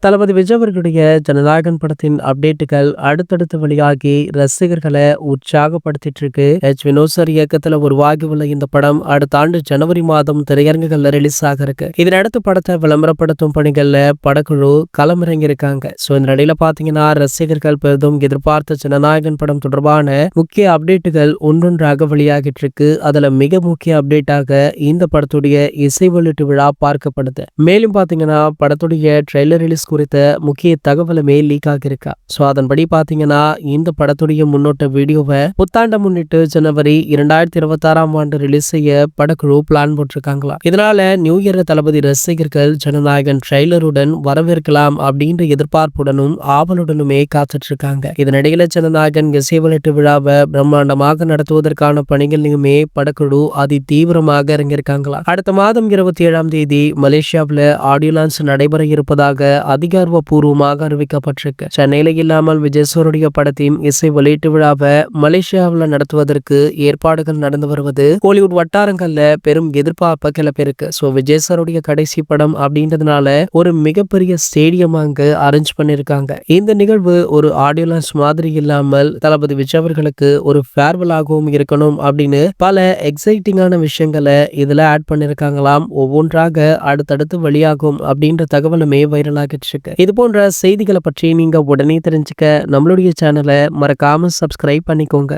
தளபதி விஜய் அவர்களுடைய ஜனநாயகன் படத்தின் அப்டேட்டுகள் அடுத்தடுத்து வெளியாகி ரசிகர்களை உற்சாகப்படுத்திட்டு இருக்கு. வினோத் சார் இயக்கத்துல உருவாகி உள்ள இந்த படம் அடுத்த ஆண்டு ஜனவரி மாதம் திரையரங்குகள்ல ரிலீஸ் ஆக இருக்கு. இதனடுத்து படத்தை விளம்பரப்படுத்தும் பணிகள்ல படக்குழு களமிறங்கி இருக்காங்க. இந்த நிலையில பாத்தீங்கன்னா ரசிகர்கள் பெரிதும் எதிர்பார்த்த ஜனநாயகன் படம் தொடர்பான முக்கிய அப்டேட்டுகள் ஒன்றொன்றாக வெளியாகிட்டு இருக்கு. அதுல மிக முக்கிய அப்டேட்டாக இந்த படத்துடைய இசை வெளியீட்டு விழா பார்க்கப்படுது. மேலும் பாத்தீங்கன்னா படத்துடைய ட்ரெய்லர் ரிலீஸ் குறித்த முக்கிய தகவலுமே லீக் ஆகியிருக்கா. அதன்படி பாத்தீங்கன்னா இந்த படத்துடைய முன்னோட்ட வீடியோவை புத்தாண்டை முன்னிட்டு ஜனவரி 2026 ஆண்டு ரிலீஸ் செய்ய படக்குழு பிளான் போட்டிருக்காங்களா. இதனால நியூ இயர் தளபதி ரசிகர்கள் ஜனநாயகன் ட்ரெய்லருடன் வரவேற்கலாம் அப்படின்ற எதிர்பார்ப்புடனும் ஆவலுடனுமே காத்துட்டு இருக்காங்க. இதனிடையில ஜனநாயகன் இசை வெளியீட்டு விழாவை பிரம்மாண்டமாக நடத்துவதற்கான பணிகளிலுமே படக்குழு அதி தீவிரமாக இறங்கியிருக்காங்களா. அடுத்த மாதம் 27ஆம் தேதி மலேசியாவில் ஆடியோ லான்ச் நடைபெற இருப்பதாக அதிகாரப்பூர்வமாக அறிவிக்கப்பட்டிருக்கு. சென்னையில இல்லாமல் விஜய் சாருடைய படத்தின் இசை வெளியீட்டு விழாவை மலேசியாவில் நடத்துவதற்கு ஏற்பாடுகள் நடந்து வருவது கோலிவுட் வட்டாரங்கள்ல பெரும் எதிர்பார்ப்பை கிளப்பியிருக்கு. விஜய் சாருடைய கடைசி படம் அப்படின்றதுனால ஒரு மிகப்பெரிய ஸ்டேடியம் அங்கு அரேஞ்ச் பண்ணிருக்காங்க. இந்த நிகழ்வு ஒரு ஆடியோ லான்ச் மாதிரி இல்லாமல் தளபதி விஜய் அவர்களுக்கு ஒரு ஃபேர்வெலாகவும் இருக்கணும் அப்படின்னு பல எக்ஸைட்டிங்கான விஷயங்களை இதுல ஆட் பண்ணிருக்காங்களாம். ஒவ்வொன்றாக அடுத்தடுத்து வெளியாகும் அப்படின்ற தகவலுமே வைரல் ஆகிட்டு இருக்கு. இது போன்ற செய்திகளை பற்றி நீங்க உடனே தெரிஞ்சுக்க நம்மளுடைய சேனலை மறக்காம சப்ஸ்கிரைப் பண்ணிக்கோங்க.